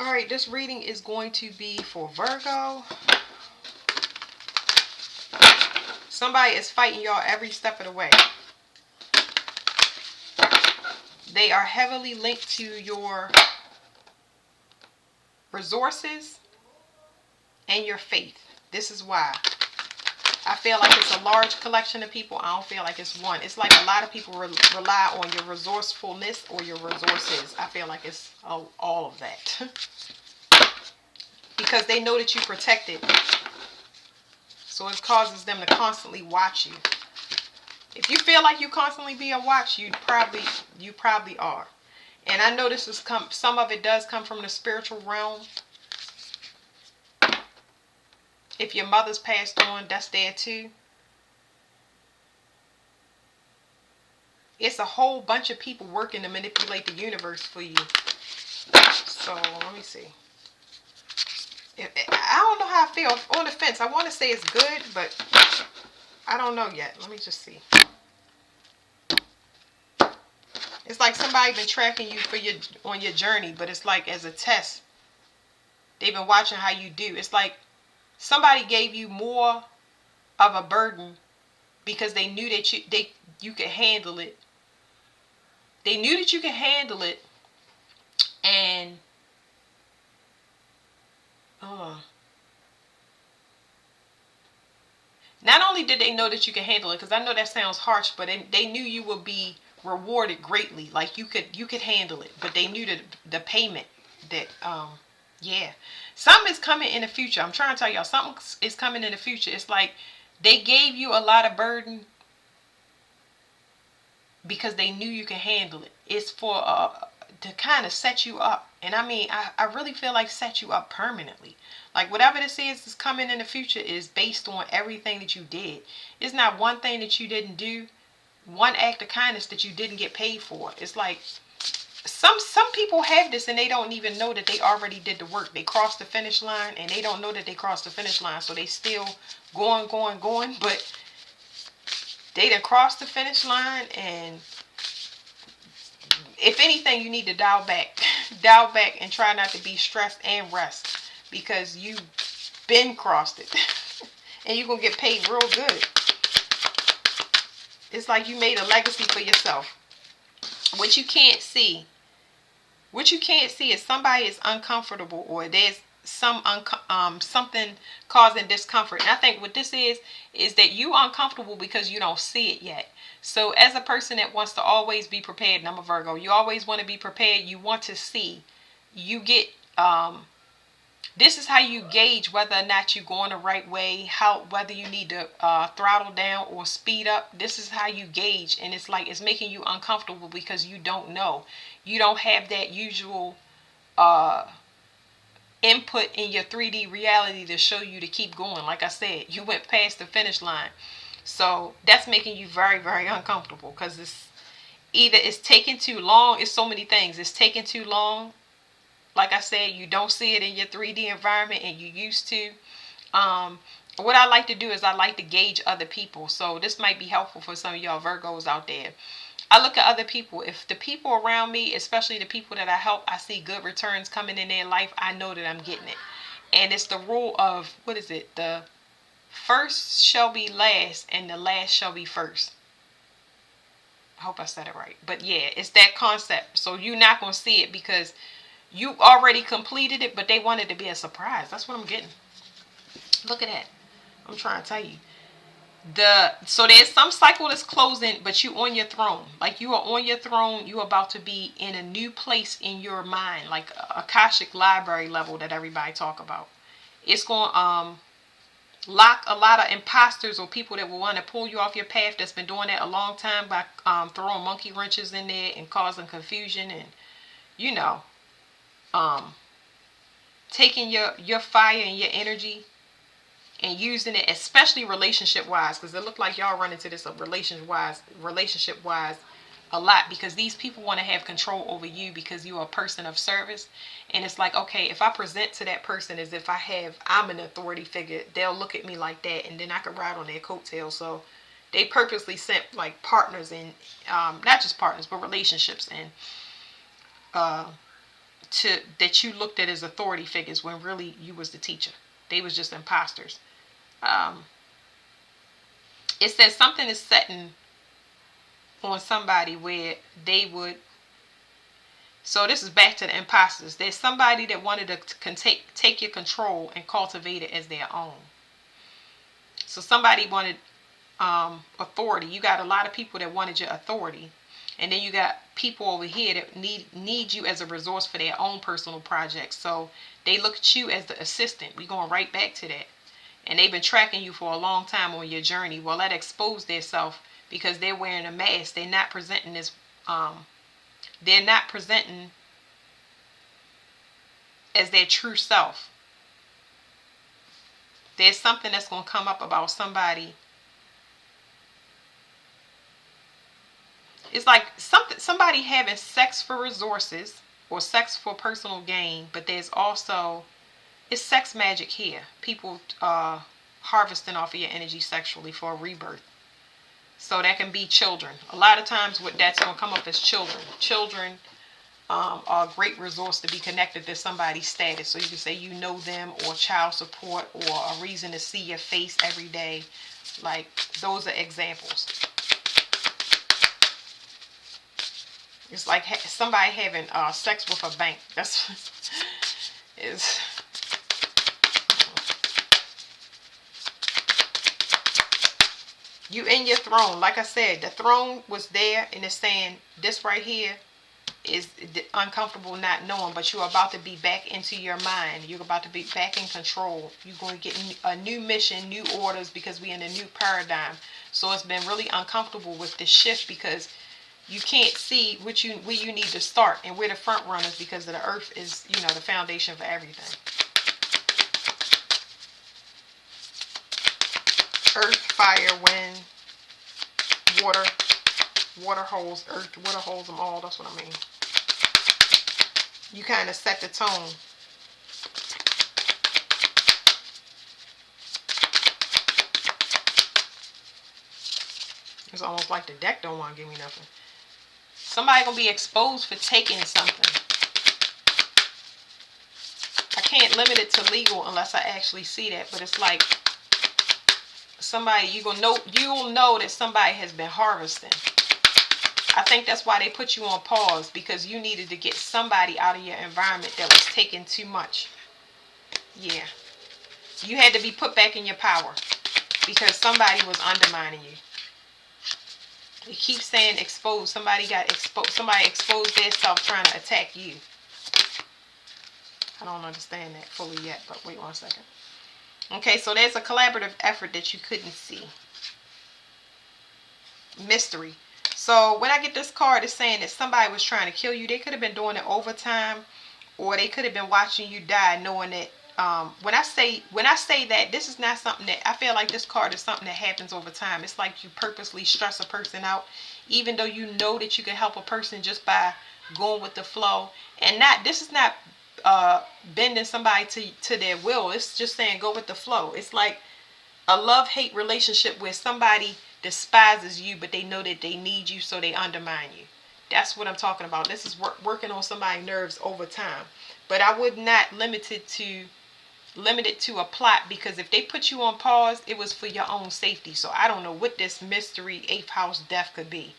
Alright, this reading is going to be for Virgo. Somebody is fighting y'all every step of the way. They are heavily linked to your resources and your faith. This is why. I feel like it's a large collection of people. I don't feel like it's one. It's like a lot of people rely on your resourcefulness or your resources. I feel like it's all of that. Because they know that you protect it. So it causes them to constantly watch you. If you feel like you constantly being watched, you probably are. And I know this is some of it does come from the spiritual realm. If your mother's passed on, that's there too. It's a whole bunch of people working to manipulate the universe for you. So let me see. I don't know how I feel on the fence. I want to say it's good, but I don't know yet. Let me just see. It's like somebody been tracking you on your journey, but it's like as a test. They've been watching how you do. It's like somebody gave you more of a burden because they knew that you could handle it. They knew that you could handle it, and not only did they know that you could handle it, because I know that sounds harsh, but they knew you would be rewarded greatly. Like you could handle it, but they knew that the payment that yeah, something is coming in the future. I'm trying to tell y'all something is coming in the future. It's like they gave you a lot of burden because they knew you could handle it. It's for to kind of set you up. And I mean, I really feel like set you up permanently. Like whatever this is coming in the future is based on everything that you did. It's not one thing that you didn't do, one act of kindness that you didn't get paid for. It's like some people have this and they don't even know that they already did the work. They crossed the finish line and they don't know that they crossed the finish line. So they still going, but they done crossed the finish line, and if anything, you need to dial back. Dial back and try not to be stressed and rest, because you've been crossed it. And you're going to get paid real good. It's like you made a legacy for yourself. What you can't see is somebody is uncomfortable, or there's something causing discomfort. And I think what this is that you uncomfortable because you don't see it yet. So as a person that wants to always be prepared, and I'm a Virgo, you always want to be prepared. You want to see. You get this is how you gauge whether or not you're going the right way, whether you need to throttle down or speed up. This is how you gauge, and it's like it's making you uncomfortable because you don't know. You don't have that usual input in your 3D reality to show you to keep going. Like I said, you went past the finish line. So that's making you very, very uncomfortable, because it's taking too long. It's so many things. It's taking too long. Like I said, you don't see it in your 3D environment, and you used to. What I like to do is I like to gauge other people. So this might be helpful for some of y'all Virgos out there. I look at other people. If the people around me, especially the people that I help, I see good returns coming in their life, I know that I'm getting it. And it's the rule of, what is it? The first shall be last and the last shall be first. I hope I said it right. But yeah, it's that concept. So you're not going to see it because you already completed it, but they wanted to be a surprise. That's what I'm getting. Look at that. I'm trying to tell you. So there's some cycle that's closing, but you on your throne. Like you are on your throne. You're about to be in a new place in your mind, like a Akashic library level that everybody talk about. It's going to lock a lot of imposters or people that will want to pull you off your path, that's been doing that a long time by throwing monkey wrenches in there and causing confusion, and you know, taking your fire and your energy and using it, especially relationship wise, because it looked like y'all run into this relationship wise a lot, because these people want to have control over you because you're a person of service. And it's like, okay, if I present to that person as if I'm an authority figure, they'll look at me like that, and then I can ride on their coattails. So they purposely sent like partners and not just partners but relationships and that you looked at as authority figures when really you was the teacher. They was just imposters. Um, it says something is setting on somebody where they would. So this is back to the imposters. There's somebody that wanted to take your control and cultivate it as their own. So somebody wanted authority. You got a lot of people that wanted your authority, and then you got people over here that need you as a resource for their own personal projects. So they look at you as the assistant. We're going right back to that. And they've been tracking you for a long time on your journey. Well, that exposed themselves because they're wearing a mask. They're not presenting this. They're not presenting as their true self. There's something that's going to come up about somebody. It's like somebody having sex for resources or sex for personal gain, but there's also, it's sex magic here. People harvesting off of your energy sexually for a rebirth. So that can be children. A lot of times what that's going to come up as children. Children are a great resource to be connected to somebody's status. So you can say you know them, or child support, or a reason to see your face every day. Like, those are examples. It's like somebody having sex with a bank. That's is. You in your throne. Like I said, the throne was there, and it's saying this right here is uncomfortable not knowing, but you're about to be back into your mind. You're about to be back in control. You're going to get a new mission, new orders, because we're in a new paradigm. So it's been really uncomfortable with this shift because you can't see where you need to start, and we're the front runners because of the earth is, the foundation for everything. Earth, fire, wind, water. Water holds earth. Water holds them all. That's what I mean. You kind of set the tone. It's almost like the deck don't want to give me nothing. Somebody gonna be exposed for taking something. I can't limit it to legal unless I actually see that, but it's like somebody you'll know that somebody has been harvesting. I think that's why they put you on pause, because you needed to get somebody out of your environment that was taking too much. Yeah. You had to be put back in your power because somebody was undermining you. It keeps saying exposed. Somebody got exposed. Somebody exposed themselves trying to attack you. I don't understand that fully yet, but wait 1 second. Okay, so there's a collaborative effort that you couldn't see. Mystery. So when I get this card, it's saying that somebody was trying to kill you. They could have been doing it overtime, or they could have been watching you die, knowing that. When I say that, this is not something that I feel like this card is something that happens over time. It's like you purposely stress a person out, even though you know that you can help a person just by going with the flow. And this is not bending somebody to their will. It's just saying go with the flow. It's like a love-hate relationship where somebody despises you, but they know that they need you, so they undermine you. That's what I'm talking about. This is working on somebody's nerves over time. But I would not limit it to a plot, because if they put you on pause, it was for your own safety. So I don't know what this mystery 8th house death could be.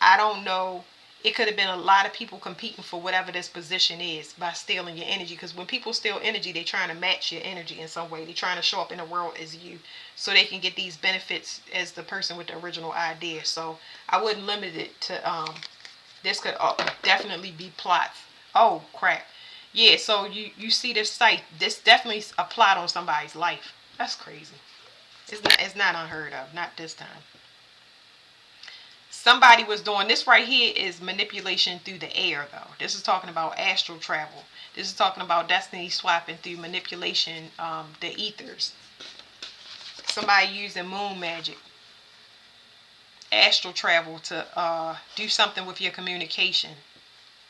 I don't know. It could have been a lot of people competing for whatever this position is by stealing your energy. Because when people steal energy, they're trying to match your energy in some way. They're trying to show up in the world as you, so they can get these benefits as the person with the original idea. So I wouldn't limit it to this could definitely be plots. Oh crap. Yeah, so you see this site. This definitely a plot on somebody's life. That's crazy. It's not unheard of. Not this time. Somebody was doing this right here is manipulation through the air, though. This is talking about astral travel. This is talking about destiny swapping through manipulation, the ethers. Somebody using moon magic, astral travel to do something with your communication,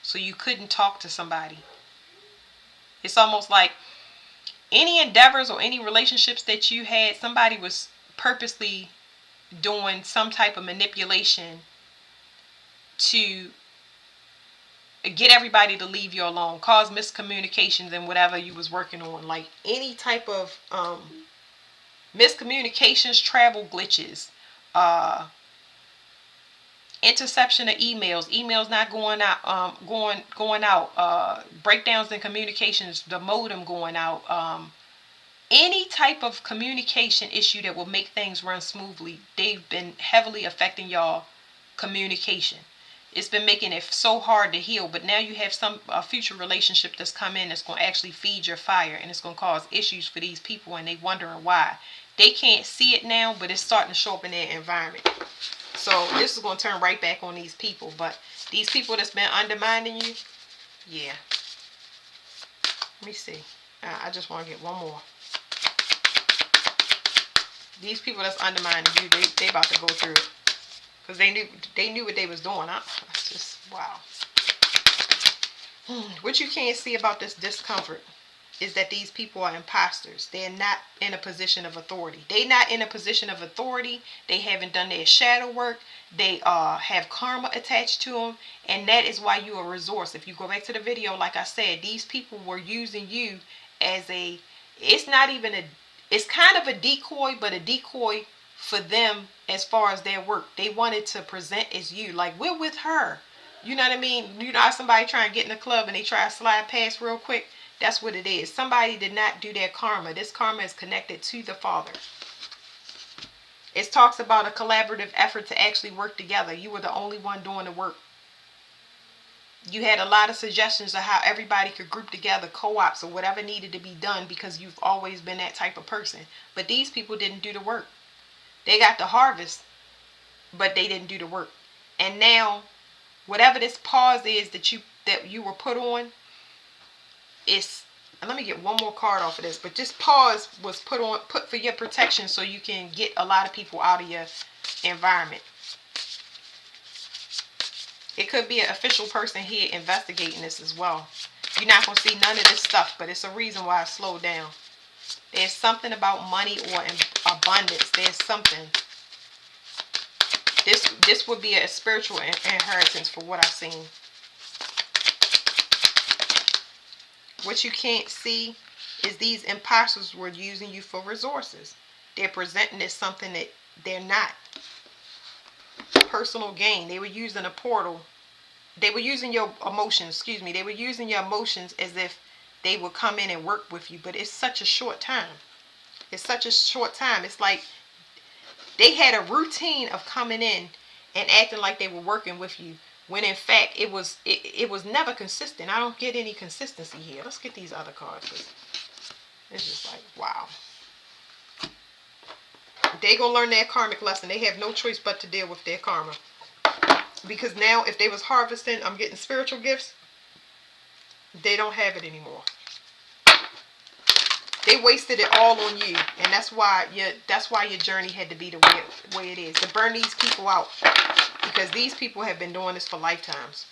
so you couldn't talk to somebody. It's almost like any endeavors or any relationships that you had, somebody was purposely doing some type of manipulation to get everybody to leave you alone, cause miscommunications in whatever you was working on. Like any type of miscommunications, travel glitches, uh, interception of emails not going out, going out, breakdowns in communications, the modem going out, any type of communication issue that will make things run smoothly. They've been heavily affecting y'all communication. It's been making it so hard to heal, but now you have some a future relationship that's come in that's going to actually feed your fire, and it's going to cause issues for these people, and they wondering why. They can't see it now, but it's starting to show up in their environment. So this is going to turn right back on these people. But these people that's been undermining you, yeah. Let me see. I just want to get one more. These people that's undermining you, they about to go through it. Because they knew what they was doing. It's just, wow. What you can't see about this discomfort is that these people are imposters. They're not in a position of authority. They're not in a position of authority. They haven't done their shadow work. They have karma attached to them. And that is why you're a resource. If you go back to the video, like I said, these people were using you as a, it's not even a, it's kind of a decoy, but a decoy for them as far as their work. They wanted to present as you. Like, we're with her. You know what I mean? You know how somebody trying to get in the club and they try to slide past real quick? That's what it is. Somebody did not do their karma. This karma is connected to the Father. It talks about a collaborative effort to actually work together. You were the only one doing the work. You had a lot of suggestions of how everybody could group together, co-ops or whatever needed to be done, because you've always been that type of person. But these people didn't do the work. They got the harvest, but they didn't do the work. And now, whatever this pause is that you were put on, it's, and let me get one more card off of this, but this pause was put for your protection, so you can get a lot of people out of your environment. It could be an official person here investigating this as well. You're not going to see none of this stuff, but it's a reason why I slowed down. There's something about money or abundance. There's something. This would be a spiritual inheritance for what I've seen. What you can't see is these imposters were using you for resources. They're presenting as something that they're not. Personal gain. They were using a portal. They were using your emotions, excuse me. They were using your emotions as if they would come in and work with you. But it's such a short time. It's such a short time. It's like they had a routine of coming in and acting like they were working with you, when in fact it was never consistent. I don't get any consistency here. Let's get these other cards. It's just like, wow. They gonna learn their karmic lesson. They have no choice but to deal with their karma. Because now if they was harvesting, I'm getting spiritual gifts, they don't have it anymore. They wasted it all on you, and that's why your journey had to be the way it is, to burn these people out, because these people have been doing this for lifetimes.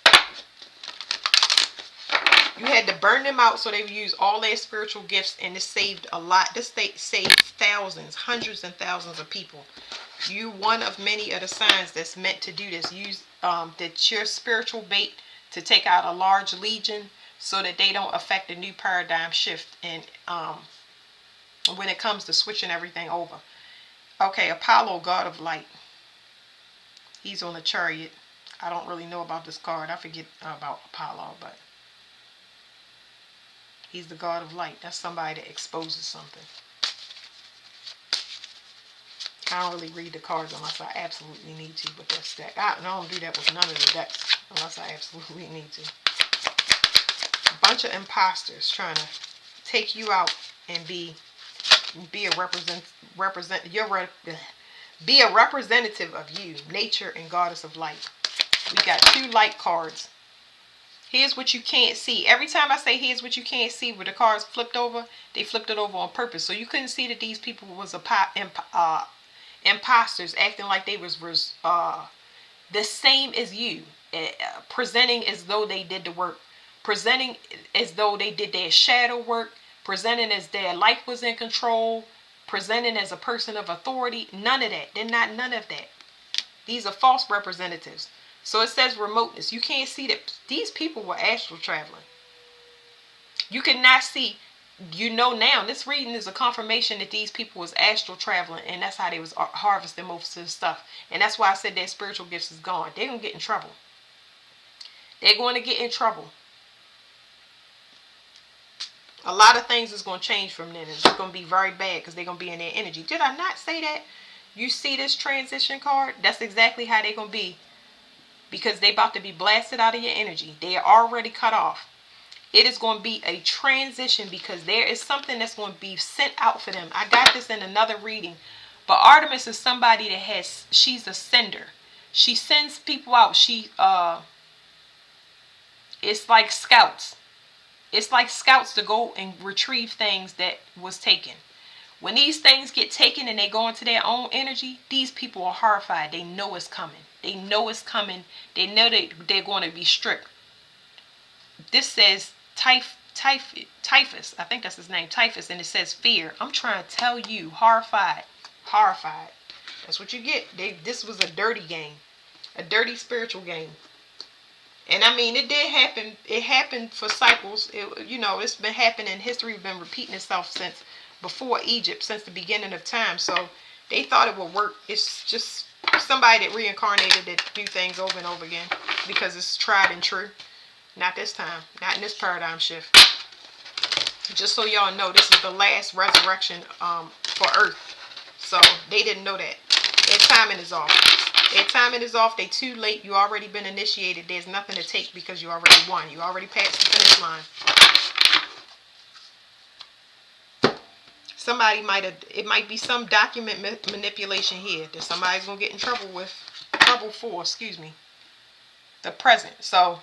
You had to burn them out so they would use all their spiritual gifts, and this saved a lot. This saved thousands, hundreds and thousands of people. You one of many of the signs that's meant to do this. Use that your spiritual bait to take out a large legion, so that they don't affect the new paradigm shift and when it comes to switching everything over. Okay, Apollo, god of light. He's on a chariot. I don't really know about this card. I forget about Apollo, but he's the god of light. That's somebody that exposes something. I don't really read the cards unless I absolutely need to, but that's that. I don't do that with none of the decks unless I absolutely need to. A bunch of imposters trying to take you out and be a representative of you, nature and goddess of light. We got 2 light cards. Here's what you can't see. Every time I say here's what you can't see, with the cards flipped over, they flipped it over on purpose. So you couldn't see that these people was imposters, acting like they was the same as you, presenting as though they did the work, presenting as though they did their shadow work, presenting as their life was in control, presenting as a person of authority. None of that. They're not none of that. These are false representatives. So it says remoteness. You can't see that these people were astral traveling. You cannot see. You know now, this reading is a confirmation that these people was astral traveling, and that's how they was harvesting most of the stuff. And that's why I said their spiritual gifts is gone. They're going to get in trouble. They're going to get in trouble. A lot of things is going to change from then. It's going to be very bad because they're going to be in their energy. Did I not say that? You see this transition card? That's exactly how they're going to be. Because they about to be blasted out of your energy. They are already cut off. It is going to be a transition because there is something that's going to be sent out for them. I got this in another reading. But Artemis is somebody that she's a sender. She sends people out. It's like scouts. It's like scouts to go and retrieve things that was taken. When these things get taken and they go into their own energy, these people are horrified. They know it's coming. They know it's coming. They know that they're going to be stripped. This says typhus. I think that's his name, typhus, and it says fear. I'm trying to tell you, horrified. Horrified. That's what you get. This was a dirty game. A dirty spiritual game. And I mean, it did happen. It happened for cycles. It's been happening. History been repeating itself since before Egypt, since the beginning of time. So they thought it would work. It's just somebody that reincarnated that do things over and over again because it's tried and true. Not this time. Not in this paradigm shift. Just so y'all know, this is the last resurrection for Earth. So they didn't know that. Their timing is off. Their timing is off. They too late. You already been initiated. There's nothing to take because you already won. You already passed the finish line. It might be some document manipulation here that somebody's going to get in trouble for, the present. So,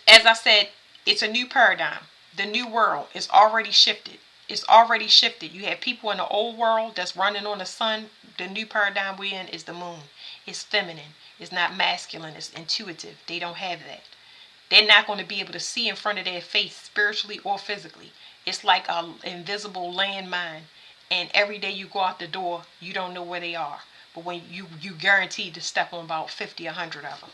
as I said, it's a new paradigm. The new world is already shifted. It's already shifted. You have people in the old world that's running on the sun. The new paradigm we're in is the moon. It's feminine. It's not masculine. It's intuitive. They don't have that. They're not going to be able to see in front of their face spiritually or physically. It's like an invisible landmine. And every day you go out the door, you don't know where they are. But when you guaranteed to step on about 50, 100 of them.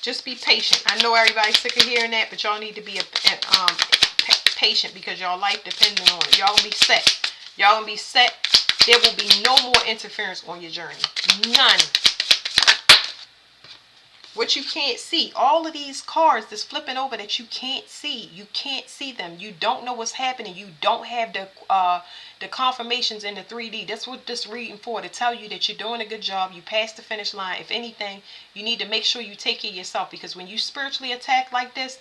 Just be patient. I know everybody's sick of hearing that, but y'all need to be patient because y'all life depends on it. Y'all gonna be set. Y'all gonna be set. There will be no more interference on your journey. None. What you can't see. All of these cards that's flipping over that you can't see. You can't see them. You don't know what's happening. You don't have the confirmations in the 3D. That's what this reading for, to tell you that you're doing a good job. You passed the finish line. If anything, you need to make sure you take care of yourself, because when you spiritually attack like this,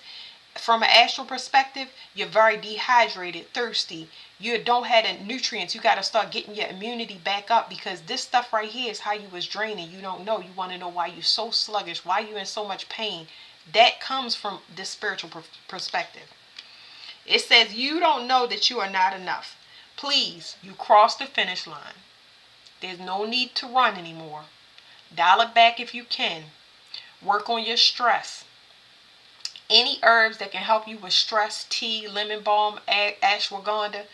from an astral perspective, you're very dehydrated, thirsty. You don't have the nutrients. You got to start getting your immunity back up, because this stuff right here is how you was draining. You don't know. You want to know why you're so sluggish, why you're in so much pain. That comes from this spiritual perspective. It says you don't know that you are not enough. Please, you crossed the finish line. There's no need to run anymore. Dial it back if you can. Work on your stress. Any herbs that can help you with stress, tea, lemon balm, ashwagandha,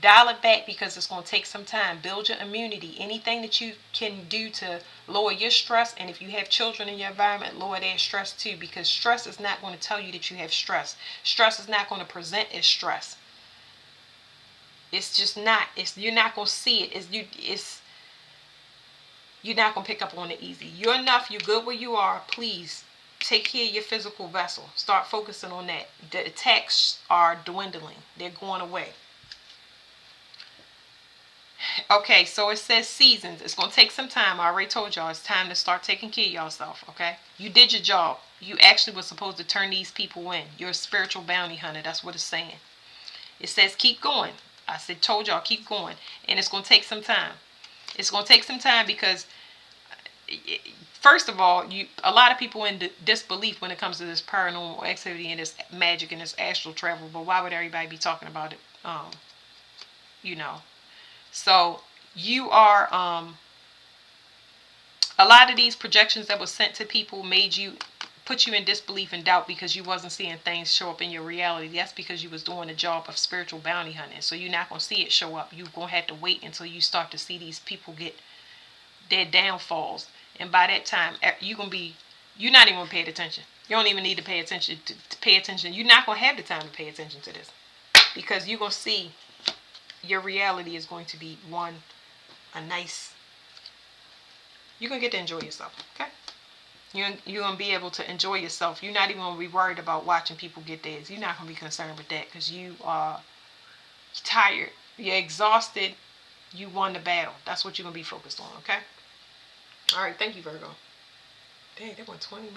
dial it back, because it's going to take some time. Build your immunity. Anything that you can do to lower your stress, and if you have children in your environment, lower their stress too, because stress is not going to tell you that you have stress. Stress is not going to present as stress. It's just not. You're not going to see it. You're not going to pick up on it easy. You're enough. You're good where you are. Please take care of your physical vessel. Start focusing on that. The attacks are dwindling. They're going away. Okay, so it says seasons. It's going to take some time. I already told y'all it's time to start taking care of yourself, okay? You did your job. You actually were supposed to turn these people in. You're a spiritual bounty hunter. That's what it's saying. It says keep going. I told y'all keep going. And it's going to take some time. It's going to take some time because, first of all, a lot of people in disbelief when it comes to this paranormal activity and this magic and this astral travel. But why would everybody be talking about it? So you are, a lot of these projections that were sent to people made you put you in disbelief and doubt because you wasn't seeing things show up in your reality. That's because you was doing a job of spiritual bounty hunting. So you're not going to see it show up. You're going to have to wait until you start to see these people get their downfalls. And by that time, you're not even going to pay attention. You don't even need to pay attention to pay attention. You're not going to have the time to pay attention to this because you're going to see your reality is going to be you're going to get to enjoy yourself, okay? You're going to be able to enjoy yourself. You're not even going to be worried about watching people get theirs. You're not going to be concerned with that because you are tired. You're exhausted. You won the battle. That's what you're going to be focused on, okay? All right, thank you, Virgo. Dang, that went 20 minutes.